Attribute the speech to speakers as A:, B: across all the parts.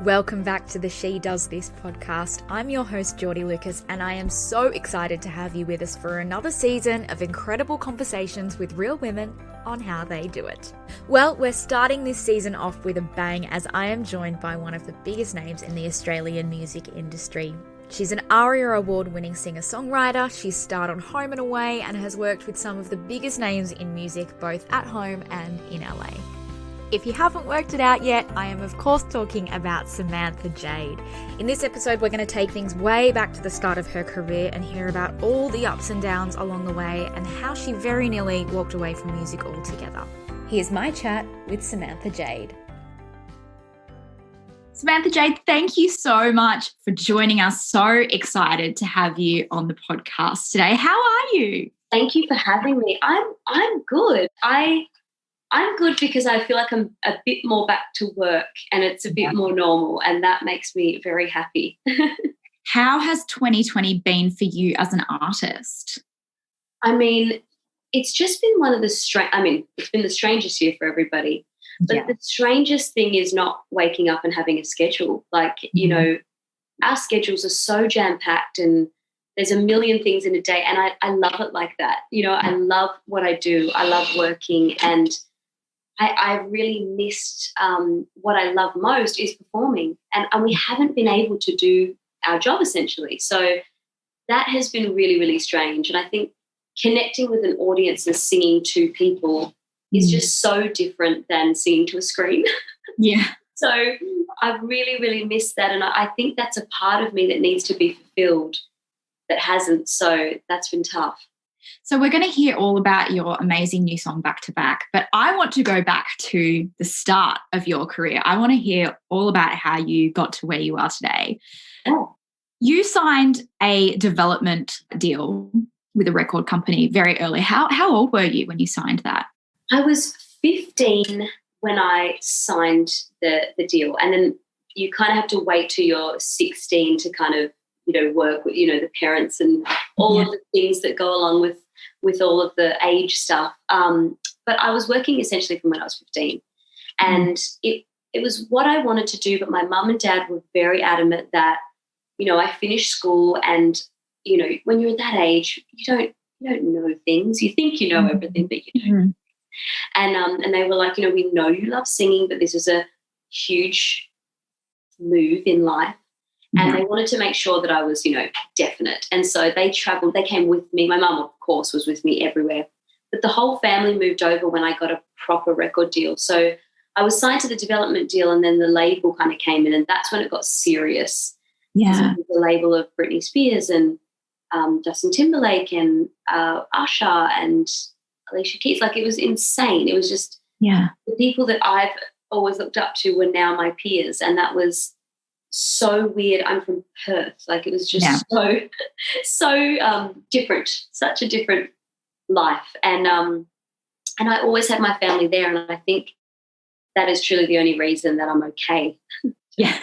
A: Welcome back to the She Does This podcast. I'm your host, Geordie Lucas, and I am so excited to have you with us for another season of incredible conversations with real women on how they do it. Well, we're starting this season off with a bang as I am joined by one of the biggest names in the Australian music industry. She's an ARIA award-winning singer-songwriter. She's starred on Home and Away and has worked with some of the biggest names in music, both at home and in LA. If you haven't worked it out yet, I am of course talking about Samantha Jade. In this episode, we're going to take things way back to the start of her career and hear about all the ups and downs along the way and how she very nearly walked away from music altogether. Here's my chat with Samantha Jade. Samantha Jade, thank you so much for joining us. So excited to have you on the podcast today. How are you?
B: Thank you for having me. I'm good. I'm good because I feel like I'm a bit more back to work and it's a bit more normal, and that makes me very happy.
A: How has 2020 been for you as an artist?
B: I mean, it's just been one of the it's been the strangest year for everybody. But the strangest thing is not waking up and having a schedule. Like, you know, our schedules are so jam-packed and there's a million things in a day, and I love it like that. You know, I love what I do. I love working, and I really missed what I love most is performing, and we haven't been able to do our job essentially. So that has been really, really strange. And I think connecting with an audience and singing to people is just so different than singing to a screen.
A: Yeah.
B: So I've really, really missed that, and I think that's a part of me that needs to be fulfilled that hasn't. So that's been tough.
A: So we're going to hear all about your amazing new song, Back to Back, but I want to go back to the start of your career. I want to hear all about how you got to where you are today.
B: Oh.
A: You signed a development deal with a record company very early. How old were you when you signed that?
B: I was 15 when I signed the deal, and then you kind of have to wait till you're 16 to kind of, you know, work with, you know, the parents and all of the things that go along with all of the age stuff. But I was working essentially from when I was 15, and it was what I wanted to do. But my mum and dad were very adamant that, you know, I finished school, and, you know, when you're at that age, you don't know things. You think you know everything, but you don't. And they were like, you know, we know you love singing, but this is a huge move in life. And they wanted to make sure that I was, you know, definite. And so they traveled, they came with me. My mum, of course, was with me everywhere. But the whole family moved over when I got a proper record deal. So I was signed to the development deal, and then the label kind of came in, and that's when it got serious.
A: Yeah.
B: The label of Britney Spears and Justin Timberlake and Usher and Alicia Keys. Like, it was insane. It was just the people that I've always looked up to were now my peers, and that was so weird. I'm from Perth. Like, it was just so different, such a different life. And I always had my family there, and I think that is truly the only reason that I'm okay.
A: Yeah.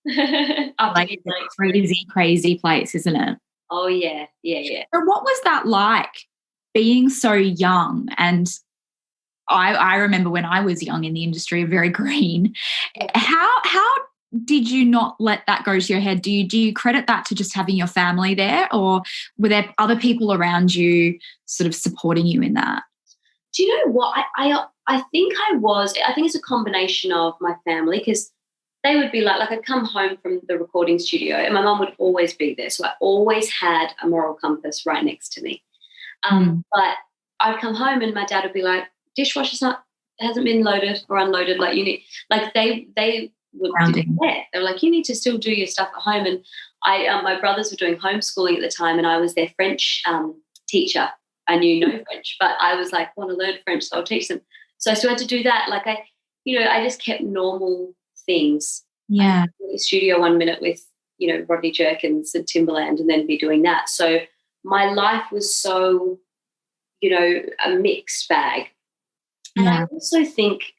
A: Like, it's a crazy place, isn't it?
B: Oh, yeah.
A: So what was that like, being so young? And I remember when I was young in the industry, very green. How did you not let that go to your head? Do you credit that to just having your family there, or were there other people around you sort of supporting you in that?
B: Do you know what? I think I think it's a combination of my family, because they would be like I'd come home from the recording studio and my mum would always be there. So I always had a moral compass right next to me. But I'd come home and my dad would be like, dishwasher's hasn't been loaded or unloaded. Like, you need, like they would do that. They were like, you need to still do your stuff at home. And my brothers were doing homeschooling at the time, and I was their French teacher. I knew no French, but I was like, want to learn French, so I'll teach them. So I still had to do that. Like, I just kept normal things.
A: Yeah.
B: I was in the studio 1 minute with, you know, Rodney Jerkins and Timberland, and then be doing that. So my life was so, you know, a mixed bag. And I also think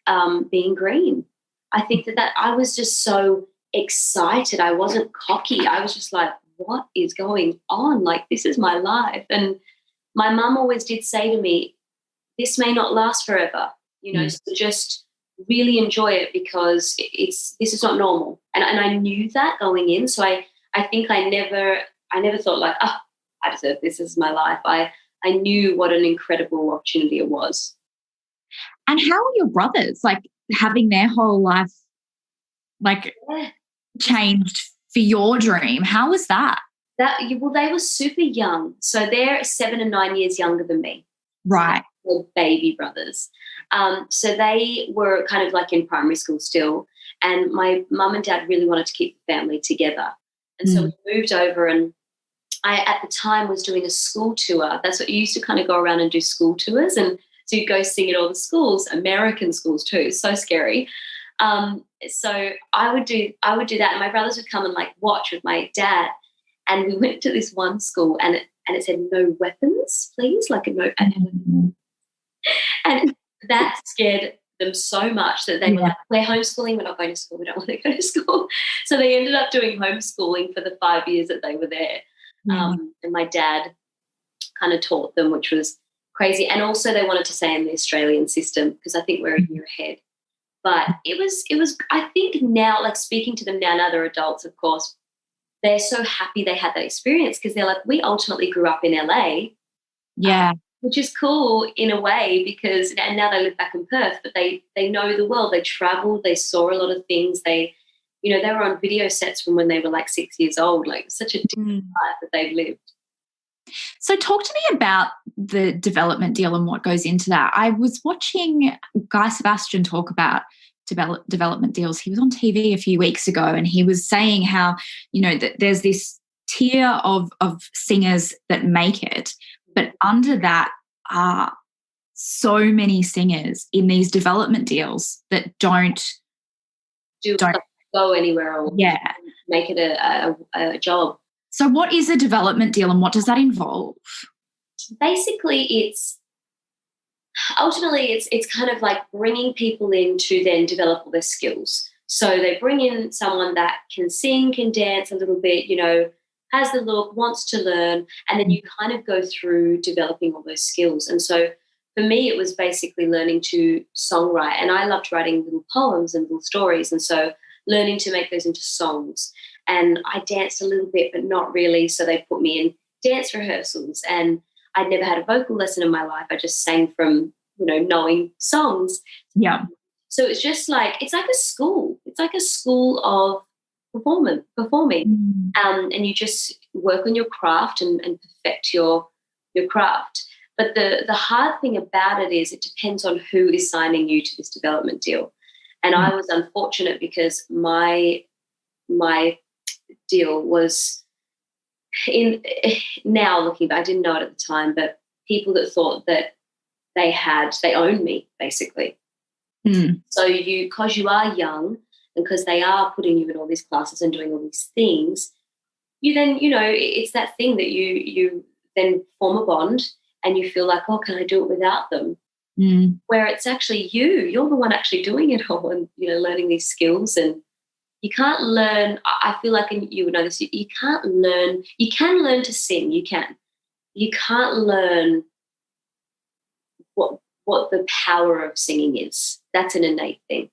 B: being green, I think that I was just so excited. I wasn't cocky. I was just like, what is going on? Like, this is my life. And my mum always did say to me, this may not last forever, you know, so just really enjoy it because this is not normal. And I knew that going in. So I think I never thought like, oh, I deserve this. This is my life. I knew what an incredible opportunity it was.
A: And how are your brothers, like having their whole life like changed for your dream? How was that?
B: Well, they were super young. So they're 7 and 9 years younger than me.
A: Right.
B: So they're baby brothers. So they were kind of like in primary school still. And my mum and dad really wanted to keep the family together. And so we moved over, and I, at the time, was doing a school tour. That's what you used to kind of go around and do school tours. And so you'd go sing at all the schools, American schools too. So scary. So I would do that. And my brothers would come and like watch with my dad. And we went to this one school, and it said no weapons, please, like a no. And that scared them so much that they were like, we're homeschooling, we're not going to school, we don't want to go to school. So they ended up doing homeschooling for the 5 years that they were there. And my dad kind of taught them, which was crazy. And also they wanted to stay in the Australian system because I think we're a year ahead. But it was I think now, like speaking to them now they're adults, of course, they're so happy they had that experience because they're like, we ultimately grew up in LA.
A: Yeah.
B: Which is cool in a way because and now they live back in Perth, but they know the world. They traveled, they saw a lot of things. They were on video sets from when they were like 6 years old. Like such a different life that they've lived.
A: So talk to me about the development deal and what goes into that. I was watching Guy Sebastian talk about development deals. He was on TV a few weeks ago, and he was saying how, that there's this tier of singers that make it, but under that are so many singers in these development deals that don't
B: go anywhere or make it a job.
A: So what is a development deal and what does that involve?
B: Basically, it's kind of like bringing people in to then develop all their skills. So they bring in someone that can sing, can dance a little bit, has the look, wants to learn, and then you kind of go through developing all those skills. And so for me, it was basically learning to songwrite, and I loved writing little poems and little stories, and so learning to make those into songs. And I danced a little bit, but not really, so they put me in dance rehearsals, and I'd never had a vocal lesson in my life. I just sang from, knowing songs.
A: Yeah.
B: So it's just like, it's like a school. It's like a school of performing. And you just work on your craft and perfect your craft. But the hard thing about it is it depends on who is signing you to this development deal. And I was unfortunate because my deal was now looking back, I didn't know it at the time, but people that thought that they owned me basically. So because you are young and because they are putting you in all these classes and doing all these things, you then, it's that thing that you then form a bond and you feel like, oh, can I do it without them? Where it's actually you're the one actually doing it all and, learning these skills. And you can't learn, I feel like, and you would know this, you can't learn, you can learn to sing, you can't learn what the power of singing is. That's an innate thing.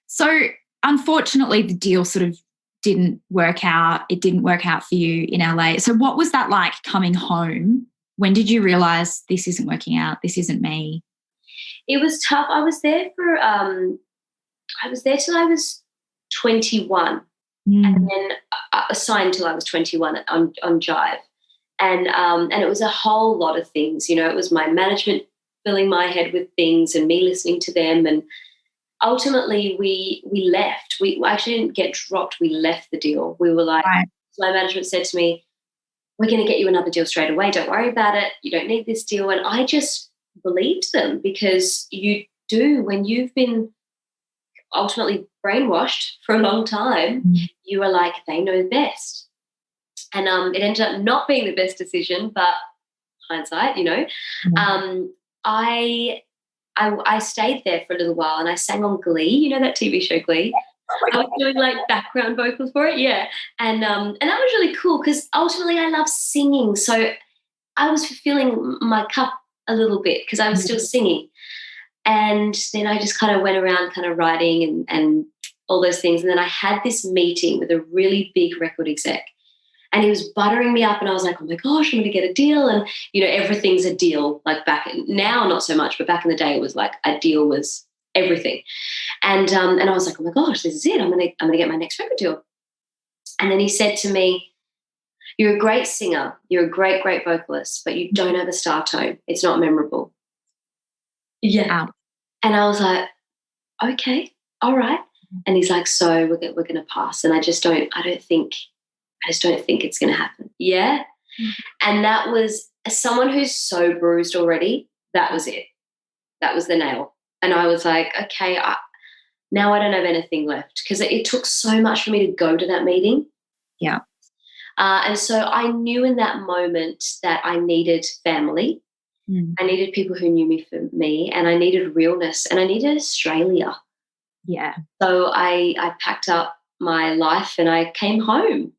A: So unfortunately the deal sort of didn't work out. It didn't work out for you in LA. So what was that like coming home? When did you realise this isn't working out, this isn't me?
B: It was tough. I was there till I was 21 and then assigned till I was 21 on Jive. And it was a whole lot of things. It was my management filling my head with things and me listening to them. And ultimately we left. We actually didn't get dropped. We left the deal. We were like, my management said to me, we're going to get you another deal straight away. Don't worry about it. You don't need this deal. And I just believed them because you do when you've been ultimately brainwashed for a long time, you are like, they know best. And it ended up not being the best decision, but hindsight, I stayed there for a little while and I sang on Glee, that TV show Glee. I was doing like background vocals for it, yeah. And that was really cool because ultimately I love singing. So I was fulfilling my cup a little bit because I was still singing. And then I just kind of went around kind of writing and all those things. And then I had this meeting with a really big record exec, and he was buttering me up, and I was like, oh my gosh, I'm going to get a deal. And, everything's a deal. Like now, not so much, but back in the day, it was like a deal was everything. And I was like, oh my gosh, this is it. I'm going to get my next record deal. And then he said to me, you're a great singer. You're a great, great vocalist, but you don't have a star tone. It's not memorable. Yeah. And I was like, okay, all right. And he's like, so we're going to pass. And I just don't think it's going to happen. Yeah. And that was, as someone who's so bruised already, that was it. That was the nail. And I was like, okay, now I don't have anything left, because it took so much for me to go to that meeting.
A: Yeah.
B: And so I knew in that moment that I needed family. I needed people who knew me for me, and I needed realness, and I needed Australia.
A: Yeah.
B: So I packed up my life and I came home.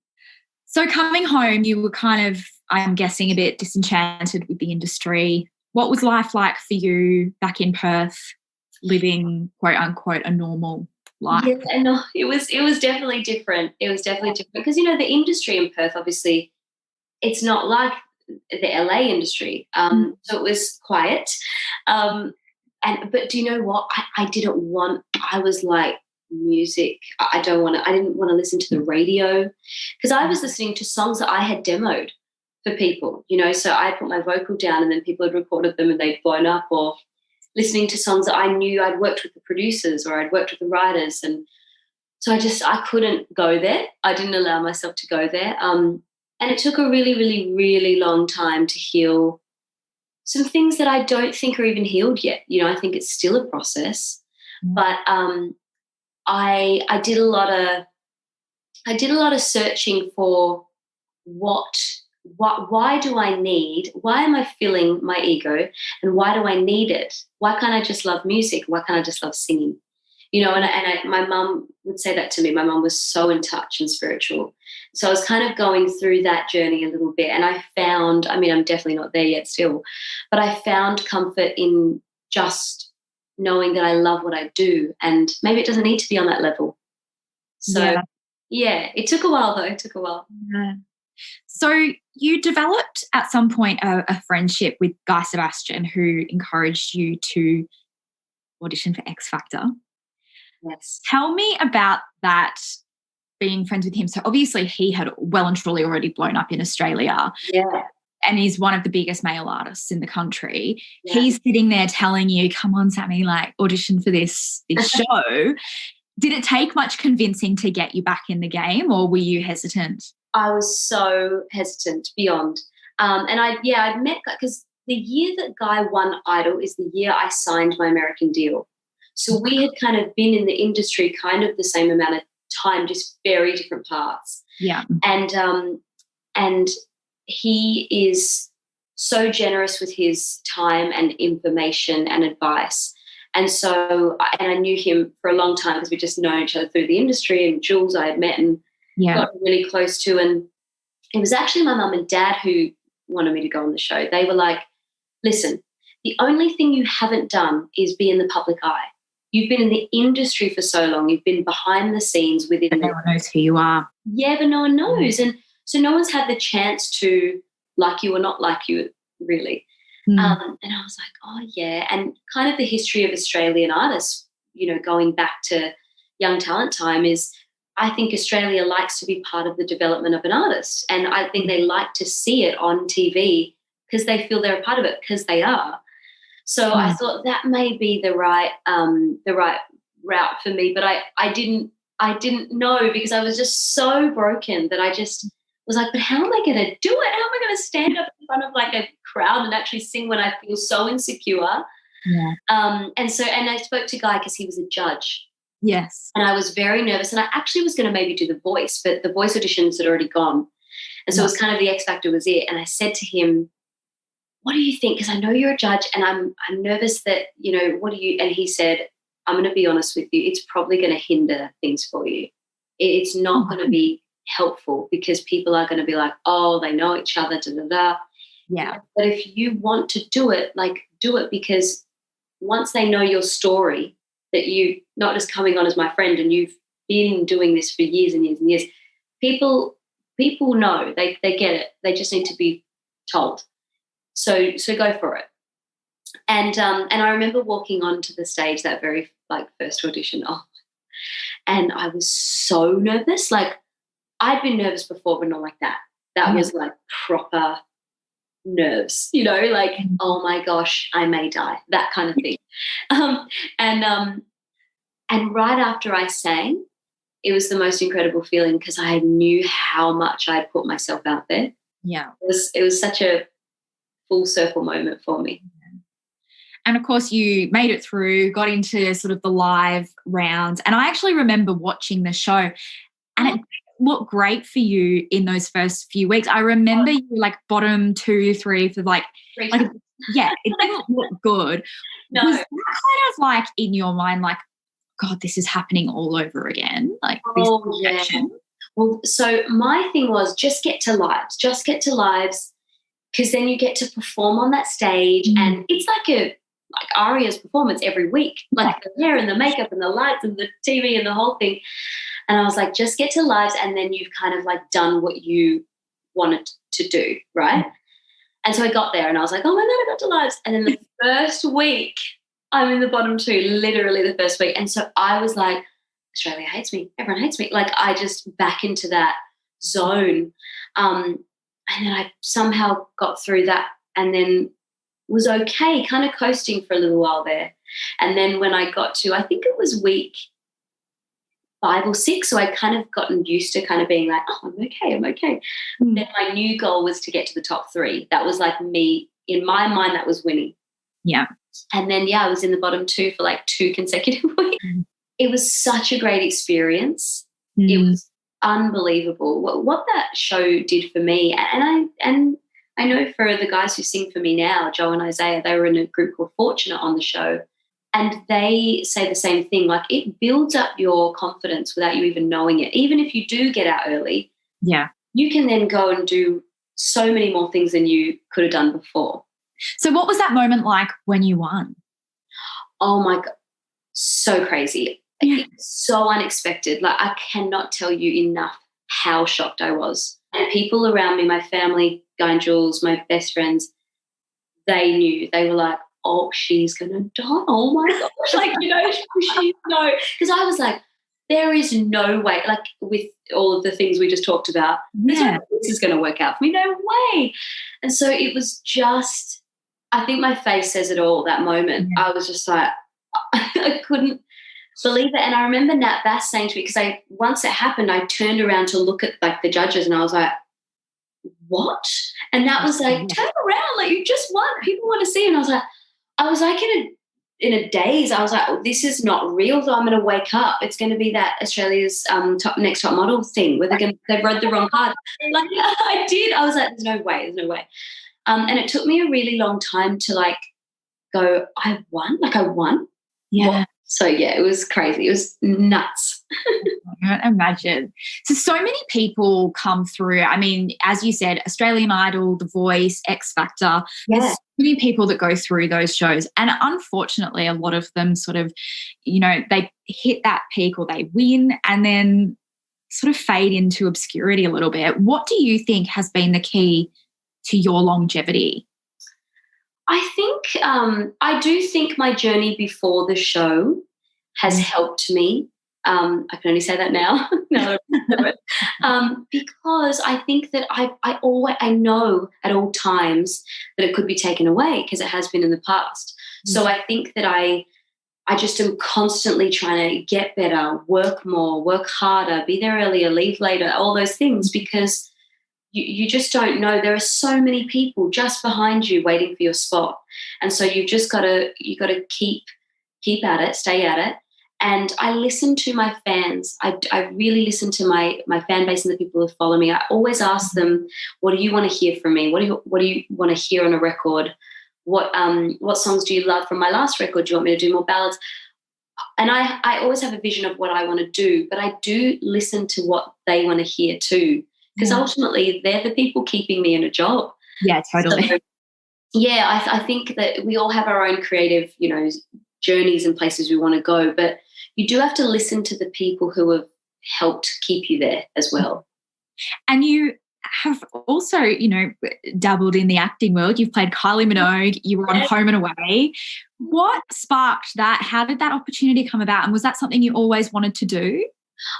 A: So coming home, you were kind of, I'm guessing, a bit disenchanted with the industry. What was life like for you back in Perth, living, quote unquote, a normal life?
B: Yeah, no, it was definitely different. It was definitely different because, the industry in Perth, obviously, it's not like the LA industry. So it was quiet. But do you know what? I was like, music. I didn't want to listen to the radio, because I was listening to songs that I had demoed for people, so I put my vocal down and then people had recorded them and they'd blown up, or listening to songs that I knew I'd worked with the producers or I'd worked with the writers. And so I couldn't go there. I didn't allow myself to go there. And it took a really, really, really long time to heal some things that I don't think are even healed yet. I think it's still a process. But I did a lot of searching for why am I feeling my ego, and why do I need it? Why can't I just love music? Why can't I just love singing? My mum would say that to me. My mum was so in touch and spiritual. So I was kind of going through that journey a little bit, and I found, I'm definitely not there yet still, but I found comfort in just knowing that I love what I do, and maybe it doesn't need to be on that level. So, yeah, it took a while though. It took a while.
A: Yeah. So you developed at some point a friendship with Guy Sebastian, who encouraged you to audition for X Factor.
B: Yes.
A: Tell me about that, being friends with him. So obviously he had well and truly already blown up in Australia.
B: Yeah.
A: And he's one of the biggest male artists in the country.
B: Yeah.
A: He's sitting there telling you, come on, Sammy, like audition for this show. Did it take much convincing to get you back in the game, or were you hesitant?
B: I was so hesitant beyond. And I'd met, because the year that Guy won Idol is the year I signed my American deal. So we had kind of been in the industry kind of the same amount of time, just very different parts.
A: Yeah.
B: And he is so generous with his time and information and advice. And so, and I knew him for a long time because we just known each other through the industry, and Jules I had met and got really close to. And it was actually my mum and dad who wanted me to go on the show. They were like, listen, the only thing you haven't done is be in the public eye. You've been in the industry for so long. You've been behind the scenes within.
A: No one knows who you are.
B: Yeah, but no one knows. And so no one's had the chance to like you or not like you, really. And I was like, oh, yeah. And kind of the history of Australian artists, going back to Young Talent time, is I think Australia likes to be part of the development of an artist. And I think they like to see it on TV because they feel they're a part of it, because they are. So I thought that may be the right route for me, but I didn't know, because I was just so broken that I just was like, but how am I going to do it? How am I going to stand up in front of like a crowd and actually sing when I feel so insecure?
A: Yeah.
B: And I spoke to Guy because he was a judge.
A: Yes.
B: And I was very nervous, and I actually was going to maybe do The Voice, but the Voice auditions had already gone. And so it was kind of the X Factor was it. And I said to him, what do you think? Because I know you're a judge and I'm nervous that, what do you, and he said, I'm going to be honest with you, it's probably going to hinder things for you. It's not going to be helpful, because people are going to be like, oh, they know each other, da, da, da.
A: Yeah.
B: But if you want to do it, like, do it, because once they know your story, that you not just coming on as my friend and you've been doing this for years and years and years, people know, they get it. They just need to be told. So go for it. And I remember walking onto the stage that very first audition. And I was so nervous. Like, I'd been nervous before, but not like that. That was like proper nerves, like, oh my gosh, I may die, that kind of thing. And right after I sang, it was the most incredible feeling because I knew how much I had put myself out there.
A: Yeah.
B: It was such a full circle moment for me.
A: And, of course, you made it through, got into sort of the live rounds. And I actually remember watching the show and it looked great for you in those first few weeks. I remember you were like bottom 2, 3 for like yeah, it didn't look good.
B: No.
A: Was that kind of like in your mind like, God, this is happening all over again? Like this rejection?
B: Well, so my thing was just get to lives because then you get to perform on that stage and it's like ARIA's performance every week, like the hair and the makeup and the lights and the TV and the whole thing. And I was like, just get to lives and then you've kind of like done what you wanted to do, right? And so I got there and I was like, oh my God, I got to lives. And then the first week, I'm in the bottom 2, literally the first week. And so I was like, Australia hates me. Everyone hates me. Like I just back into that zone. And then I somehow got through that and then was okay, kind of coasting for a little while there. And then when I got to, I think it was week 5 or 6, so I'd kind of gotten used to kind of being like, oh, I'm okay. Then my new goal was to get to the top 3. That was like me, in my mind, that was winning.
A: Yeah.
B: And then, I was in the bottom 2 for like 2 consecutive weeks. It was such a great experience. It was unbelievable what that show did for me. And I know for the guys who sing for me now, Joe and Isaiah, they were in a group called Fortunate on the show, and they say the same thing. Like it builds up your confidence without you even knowing it. Even if you do get out early, you can then go and do so many more things than you could have done before.
A: So what was that moment like when you won?
B: Oh my God, so crazy. So unexpected. Like I cannot tell you enough how shocked I was. And people around me, my family, Guy and Jules, my best friends, they knew. They were like, oh, she's going to die. Oh, my gosh. Like, she's no. Because I was like, there is no way, like with all of the things we just talked about, there's no way this is going to work out for me. No way. And so it was just, I think my face says it all that moment. I was just like, I couldn't believe it. And I remember Nat Bass saying to me, because once it happened, I turned around to look at like the judges and I was like, what? And Nat was like, turn around, like you just won. People want to see. And I was like in a daze. I was like, oh, this is not real. So I'm going to wake up. It's going to be that Australia's next top model thing where they've read the wrong card. Like I did. I was like, there's no way. And it took me a really long time to like go, I won. Like I won.
A: Yeah.
B: What? So, it was crazy. It was nuts.
A: I can't imagine. So many people come through. I mean, as you said, Australian Idol, The Voice, X Factor. There's so many people that go through those shows. And unfortunately, a lot of them sort of, they hit that peak or they win and then sort of fade into obscurity a little bit. What do you think has been the key to your longevity?
B: I do think my journey before the show has helped me. I can only say that now. Because I think that I know at all times that it could be taken away because it has been in the past. So I think that I just am constantly trying to get better, work more, work harder, be there earlier, leave later, all those things, because you just don't know. There are so many people just behind you waiting for your spot. And so you've just got to keep at it, stay at it. And I listen to my fans. I really listen to my fan base and the people who follow me. I always ask them, what do you want to hear from me? What do you want to hear on a record? What songs do you love from my last record? Do you want me to do more ballads? And I always have a vision of what I want to do, but I do listen to what they want to hear too. Because ultimately they're the people keeping me in a job.
A: Yeah, totally.
B: yeah, I think that we all have our own creative, journeys and places we want to go, but you do have to listen to the people who have helped keep you there as well.
A: And you have also, dabbled in the acting world. You've played Kylie Minogue. You were on Home and Away. What sparked that? How did that opportunity come about? And was that something you always wanted to do?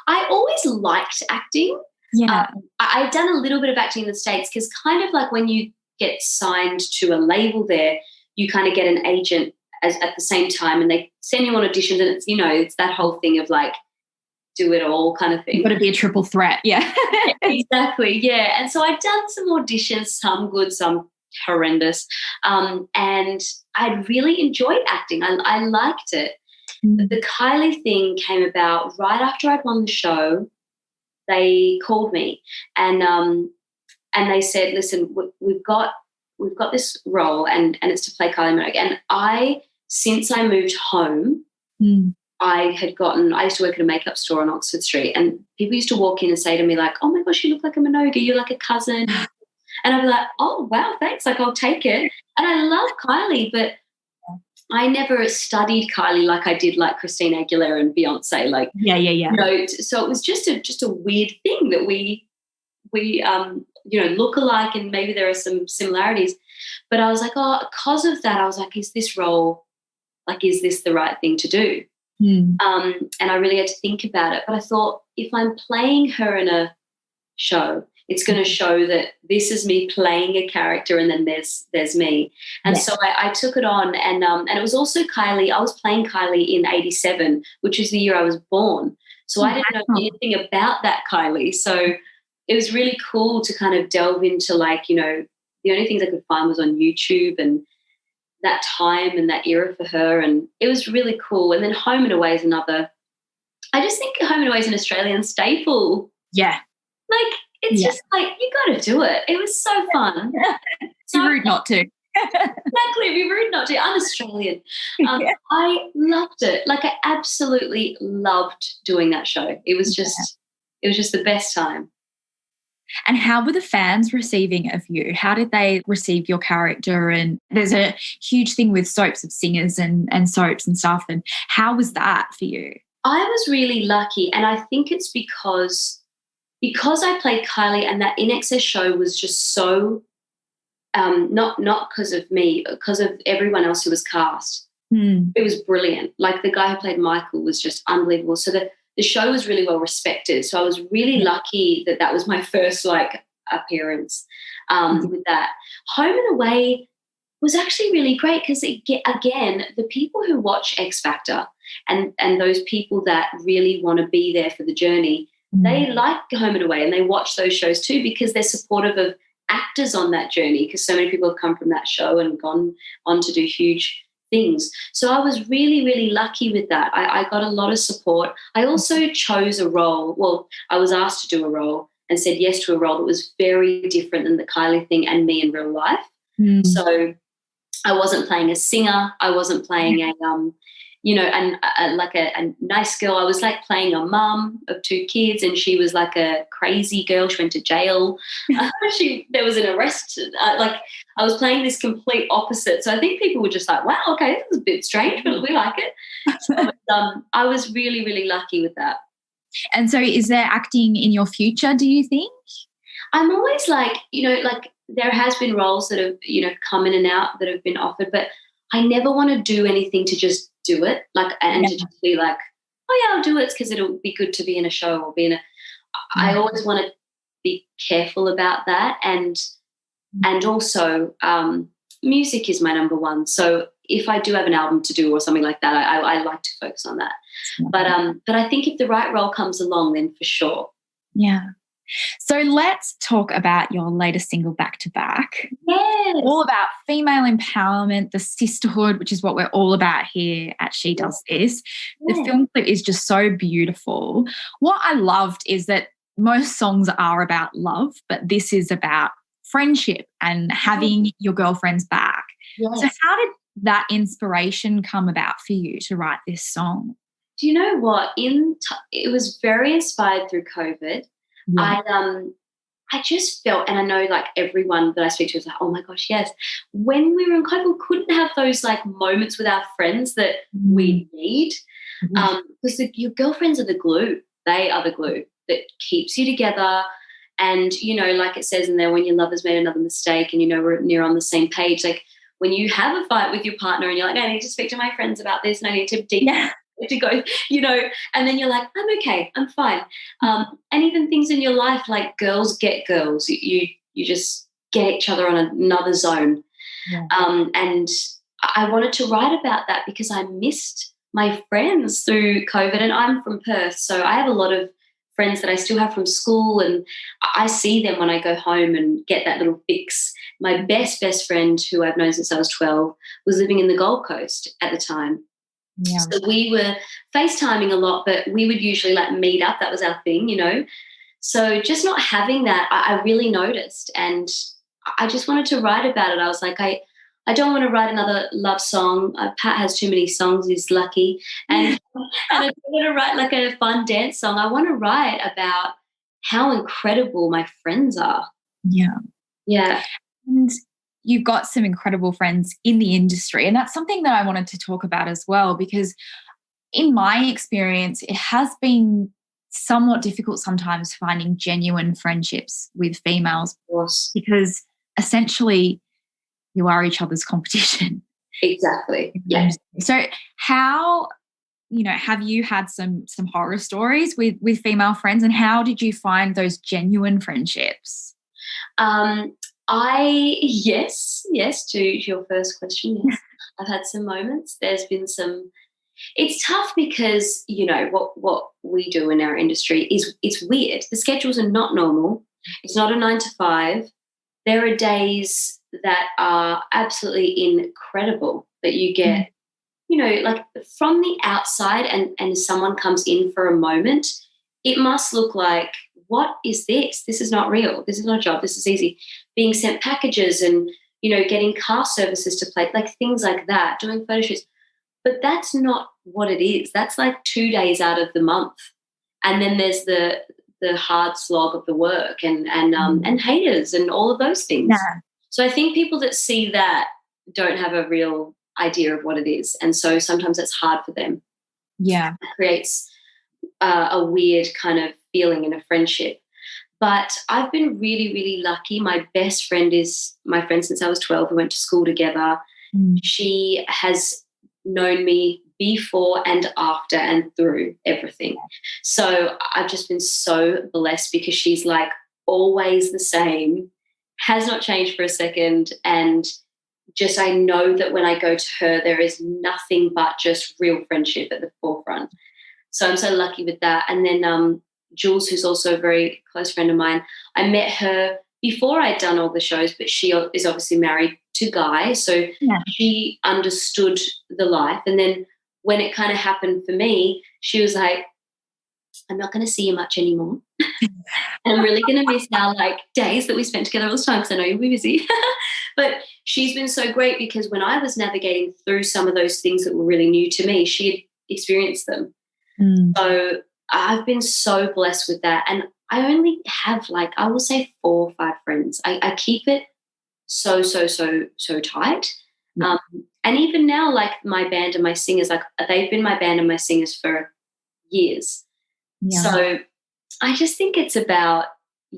B: I always liked acting.
A: Yeah.
B: I'd done a little bit of acting in the States because kind of like when you get signed to a label there, you kind of get an agent at the same time, and they send you on auditions, and it's, it's that whole thing of like, do it all kind of thing.
A: You've got to be a triple threat, yeah.
B: Exactly, yeah. And so I'd done some auditions, some good, some horrendous, and I'd really enjoyed acting. I liked it. The Kylie thing came about right after I'd won the show. They called me and they said, "Listen, we've got this role, and it's to play Kylie Minogue." And since I moved home, I used to work at a makeup store on Oxford Street, and people used to walk in and say to me like, "Oh my gosh, you look like a Minogue, you're like a cousin." And I'd be like, "Oh wow, thanks, like I'll take it." And I love Kylie, but I never studied Kylie like I did like Christina Aguilera and Beyonce. Like, so it was just a weird thing that we look alike, and maybe there are some similarities. But I was like, because of that, I was like, is this role, like, is this the right thing to do? And I really had to think about it. But I thought, if I'm playing her in a show, it's going to show that this is me playing a character, and then there's me. And so I took it on, and it was also Kylie. I was playing Kylie in 87, which is the year I was born. So I didn't know anything about that Kylie. So it was really cool to kind of delve into, like, the only things I could find was on YouTube and that time and that era for her, and it was really cool. And then Home and Away is another. I just think Home and Away is an Australian staple.
A: Yeah.
B: Like, it's just like, you got to do it. It was so fun.
A: It's rude not to.
B: Exactly, it'd be rude not to. I'm Australian. I loved it. Like, I absolutely loved doing that show. It was just the best time.
A: And how were the fans receiving of you? How did they receive your character? And there's a huge thing with soaps of singers and soaps and stuff. And how was that for you?
B: I was really lucky, and I think it's because I played Kylie, and that In Excess show was just so not because of me, because of everyone else who was cast. It was brilliant. Like, the guy who played Michael was just unbelievable. So the show was really well respected. So I was really lucky that was my first, like, appearance with that. Home and Away was actually really great because, again, the people who watch X Factor and those people that really want to be there for the journey, they like Home and Away, and they watch those shows too because they're supportive of actors on that journey, because so many people have come from that show and gone on to do huge things. So I was really, really lucky with that. I got a lot of support. I also chose a role. Well, I was asked to do a role and said yes to a role that was very different than the Kylie thing and me in real life. So I wasn't playing a singer. I wasn't playing a nice girl. I was like playing a mum of 2 kids, and she was like a crazy girl. She went to jail. There was an arrest. I was playing this complete opposite. So I think people were just like, wow, okay, this is a bit strange, but we like it. So I was really, really lucky with that.
A: And so is there acting in your future, do you think?
B: I'm always like, there has been roles that have, come in and out that have been offered, but I never want to do anything to just do it, to just be like, oh yeah, I'll do it because it'll be good to be in a show or be in a. I always want to be careful about that, and also music is my number one. So if I do have an album to do or something like that, I like to focus on that. But I think if the right role comes along, then for sure.
A: Yeah. So let's talk about your latest single, Back to Back.
B: Yes.
A: All about female empowerment, the sisterhood, which is what we're all about here at She Does This. The film clip is just so beautiful. What I loved is that most songs are about love, but this is about friendship and having your girlfriend's back. Yes. So how did that inspiration come about for you to write this song?
B: Do you know what? It was very inspired through COVID. Yeah. I just felt, and I know like everyone that I speak to is like, oh my gosh, yes. When we were in COVID, we couldn't have those like moments with our friends that we need. Because your girlfriends are the glue. They are the glue that keeps you together. And, you know, like it says in there, when your lover's made another mistake and, you know, we're near on the same page, like when you have a fight with your partner and you're like, I need to speak to my friends about this and I need to to go, you know, and then you're like, I'm okay, I'm fine. And even things in your life, like girls get girls. You just get each other on another zone.
A: Yeah.
B: And I wanted to write about that because I missed my friends through COVID, and I'm from Perth, so I have a lot of friends that I still have from school, and I see them when I go home and get that little fix. My best friend, who I've known since I was 12, was living in the Gold Coast at the time.
A: Yeah.
B: So we were FaceTiming a lot, but we would usually like meet up. That was our thing, you know. So just not having that, I really noticed, and I just wanted to write about it. I was like, I don't want to write another love song. Pat has too many songs, he's lucky. And I don't want to write like a fun dance song. I want to write about how incredible my friends are.
A: Yeah.
B: Yeah.
A: And you've got some incredible friends in the industry. And that's something that I wanted to talk about as well, because in my experience, it has been somewhat difficult sometimes finding genuine friendships with females.
B: Of course.
A: Because essentially you are each other's competition.
B: Exactly. Yeah.
A: So how, you know, have you had some horror stories with female friends, and how did you find those genuine friendships?
B: Yes, to your first question, yes. I've had some moments. There's been some. It's tough because, you know, what we do in our industry is it's weird. The schedules are not normal. It's not a 9 to 5. There are days that are absolutely incredible that you get, you know, like from the outside, and someone comes in for a moment, it must look like, what is this? This is not real. This is not a job. This is easy. Being sent packages and, you know, getting car services to play, like things like that, doing photo shoots. But that's not what it is. That's like 2 days out of the month. And then there's the hard slog of the work and haters and all of those things.
A: Yeah.
B: So I think people that see that don't have a real idea of what it is. And so sometimes it's hard for them.
A: Yeah.
B: It creates a weird kind of feeling in a friendship. But I've been really, really lucky. My best friend is my friend since I was 12. We went to school together. She has known me before and after and through everything. So I've just been so blessed because she's like always the same, has not changed for a second, and just I know that when I go to her, there is nothing but just real friendship at the forefront. So I'm so lucky with that. And then Jules, who's also a very close friend of mine, I met her before I'd done all the shows, but she is obviously married to Guy, so she understood the life. And then when it kind of happened for me, she was like, I'm not going to see you much anymore. And I'm really going to miss our like days that we spent together all the time, because I know you'll be busy. But she's been so great because when I was navigating through some of those things that were really new to me, she had experienced them. So I've been so blessed with that. And I only have like, I will say 4 or 5 friends. I keep it so tight. And even now, like my band and my singers, like they've been my band and my singers for years. So I just think it's about,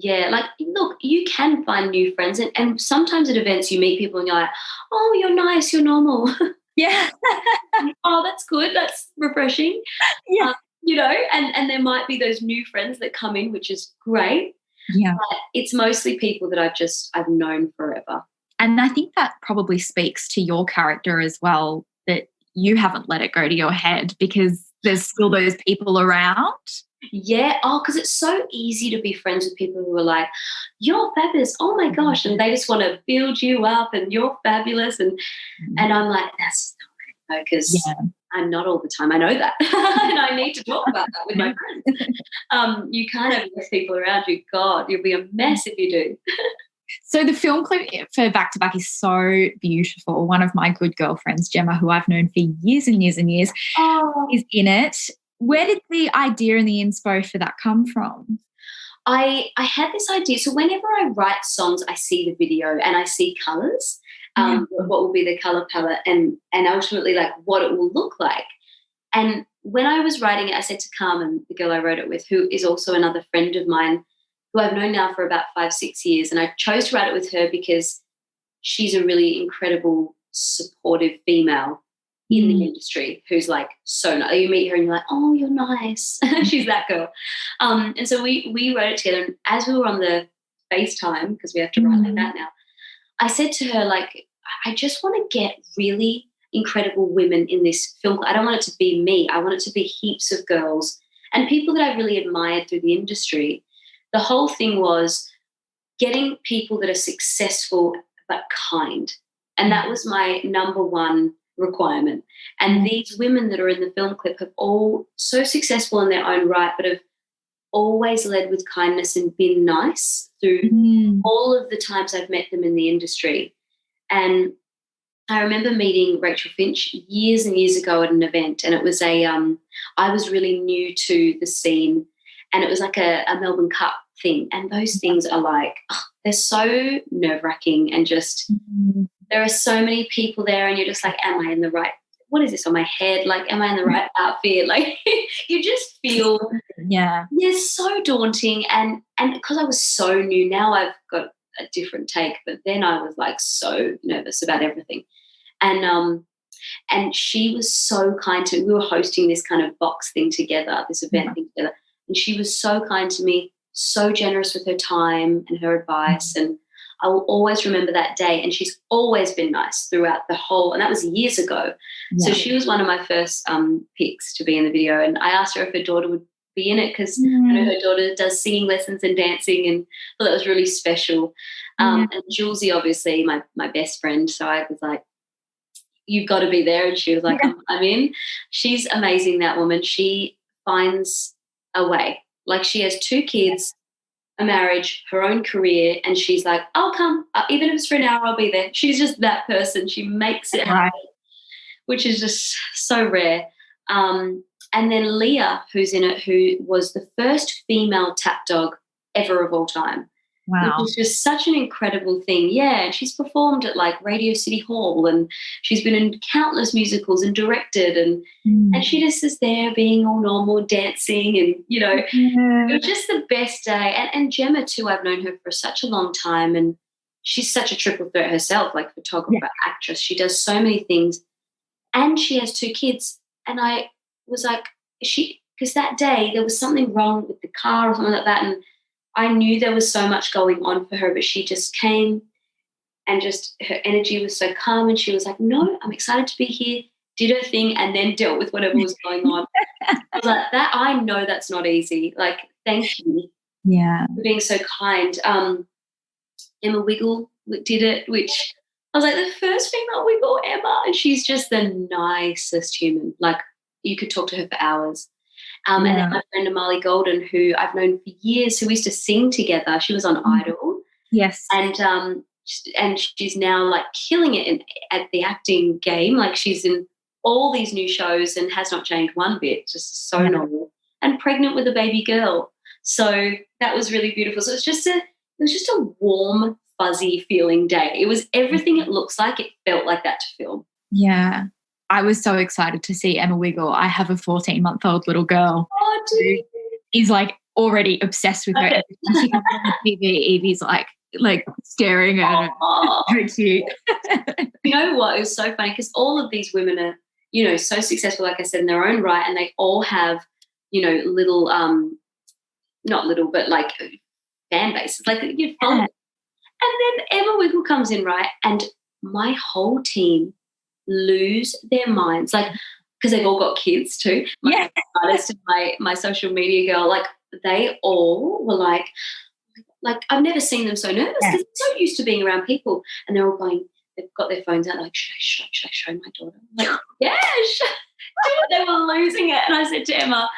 B: like, look, you can find new friends. And sometimes at events you meet people and you're like, oh, you're nice, you're normal.
A: Yeah.
B: Oh, that's good. That's refreshing.
A: Yeah.
B: You know, and there might be those new friends that come in, which is great.
A: Yeah.
B: But it's mostly people that I've known forever.
A: And I think that probably speaks to your character as well, that you haven't let it go to your head because there's still those people around.
B: Yeah. Oh, because it's so easy to be friends with people who are like, you're fabulous. Oh, my gosh. And they just want to build you up and you're fabulous. And I'm like, that's not okay, because I'm not all the time. I know that. And I need to talk about that with my friends. You can't have those people around you. God, you'll be a mess if you do.
A: So the film clip for Back to Back is so beautiful. One of my good girlfriends, Gemma, who I've known for years and years and years, is in it. Where did the idea and the inspo for that come from?
B: I had this idea. So whenever I write songs, I see the video and I see colours, what will be the colour palette and ultimately like what it will look like. And when I was writing it, I said to Carmen, the girl I wrote it with, who is also another friend of mine, who I've known now for about 5-6 years, and I chose to write it with her because she's a really incredible, supportive female in the industry who's like so nice. You meet her and you're like, oh, you're nice. She's that girl. And so we wrote it together. And as we were on the FaceTime, because we have to write like that now, I said to her, like, I just want to get really incredible women in this film. I don't want it to be me. I want it to be heaps of girls and people that I really admired through the industry. The whole thing was getting people that are successful but kind. And that was my number one requirement. And these women that are in the film clip have all so successful in their own right, but have always led with kindness and been nice through all of the times I've met them in the industry. And I remember meeting Rachel Finch years and years ago at an event, and it was I was really new to the scene, and it was like a Melbourne Cup thing. And those things are like, they're so nerve-wracking and just there are so many people there and you're just like, am I in the right, what is this on my head? Like, am I in the right outfit? Like, you just feel, so daunting. And because I was so new, now I've got a different take, but then I was like so nervous about everything. And she was so kind to me. We were hosting this kind of box thing together, this event thing together. And she was so kind to me, so generous with her time and her advice. And I will always remember that day. And she's always been nice throughout the whole, and that was years ago. So she was one of my first picks to be in the video. And I asked her if her daughter would be in it because I know her daughter does singing lessons and dancing, and I thought that was really special. And Julesy, obviously, my best friend. So I was like, you've got to be there. And she was like, I'm in. She's amazing, that woman. She finds a way. Like, she has 2 kids, a marriage, her own career, and she's like, I'll come. Even if it's for an hour, I'll be there. She's just that person. She makes it happen, which is just so rare. And then Leah, who's in it, who was the first female tap dog ever of all time.
A: Wow.
B: Which is just such an incredible thing. Yeah, she's performed at like Radio City Hall, and she's been in countless musicals and directed, and she just is there being all normal, dancing, and, you know, it was just the best day. And Gemma too, I've known her for such a long time, and she's such a triple threat herself, like photographer, actress. She does so many things, and she has 2 kids. And I was like, because that day there was something wrong with the car or something like that, and I knew there was so much going on for her, but she just came and just her energy was so calm, and she was like, no, I'm excited to be here, did her thing, and then dealt with whatever was going on. I was like, that, I know that's not easy. Like, thank you for being so kind. Emma Wiggle did it, which I was like, the first female Wiggle, Emma, and she's just the nicest human. Like, you could talk to her for hours. And then my friend Amali Golden, who I've known for years, who we used to sing together. She was on Idol.
A: Yes.
B: And she's now like killing it at the acting game. Like, she's in all these new shows and has not changed one bit, just so normal. And pregnant with a baby girl. So that was really beautiful. So it was just a warm, fuzzy feeling day. It was everything it looks like. It felt like that to film.
A: Yeah. I was so excited to see Emma Wiggle. I have a 14-month-old little girl who is like already obsessed with her. Every time she comes on the TV, Evie's like staring at her. Very cute.
B: You know what? It was so funny because all of these women are, you know, so successful, like I said, in their own right, and they all have, you know, little, not little, but like fan bases. Like, you follow. And then Emma Wiggle comes in, right, and my whole team lose their minds, like, because they've all got kids too. My artist and my social media girl, like, they all were like I've never seen them so nervous because they're so used to being around people, and they're all going, they've got their phones out, like, should I show my daughter? I'm like, they were losing it. And I said to Emma,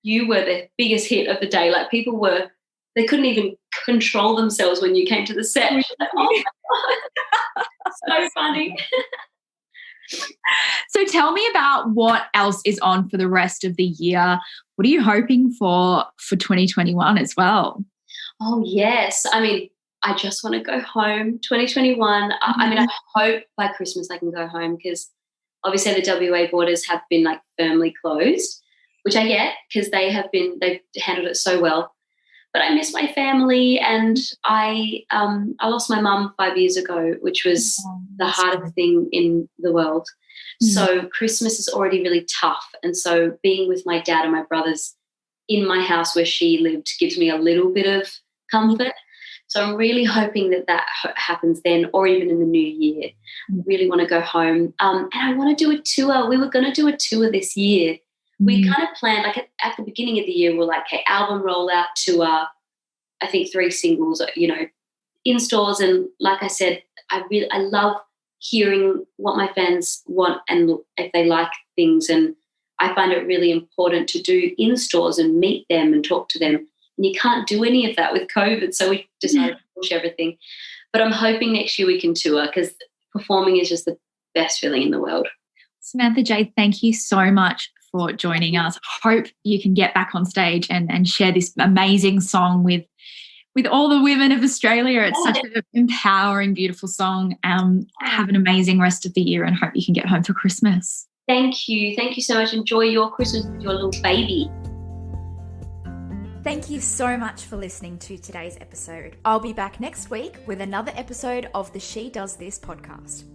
B: you were the biggest hit of the day. Like, they couldn't even control themselves when you came to the set. Like, oh my God. So funny.
A: So tell me about what else is on for the rest of the year. What are you hoping for 2021 as well?
B: Oh, yes. I mean, I just want to go home. 2021. I mean, I hope by Christmas I can go home because obviously the WA borders have been like firmly closed, which I get because they've handled it so well. But I miss my family, and I lost my mum 5 years ago, which was the hardest thing in the world. So Christmas is already really tough, and so being with my dad and my brothers in my house where she lived gives me a little bit of comfort. So I'm really hoping that happens then, or even in the new year. I really want to go home, and I want to do a tour. We were going to do a tour this year. We kind of planned, like at the beginning of the year, we're like, okay, album rollout, tour, I think 3 singles, in stores. And like I said, I love hearing what my fans want and if they like things. And I find it really important to do in stores and meet them and talk to them. And you can't do any of that with COVID, so we decided to push everything. But I'm hoping next year we can tour because performing is just the best feeling in the world.
C: Samantha Jade, thank you so much for joining us. Hope you can get back on stage and share this amazing song with all the women of Australia. It's such an empowering, beautiful song. Have an amazing rest of the year and hope you can get home for Christmas.
B: Thank you. Thank you so much. Enjoy your Christmas with your little baby.
A: Thank you so much for listening to today's episode. I'll be back next week with another episode of the She Does This podcast.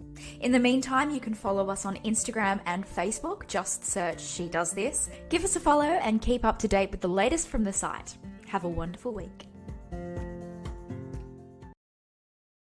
A: In the meantime, you can follow us on Instagram and Facebook. Just search She Does This. Give us a follow and keep up to date with the latest from the site. Have a wonderful week.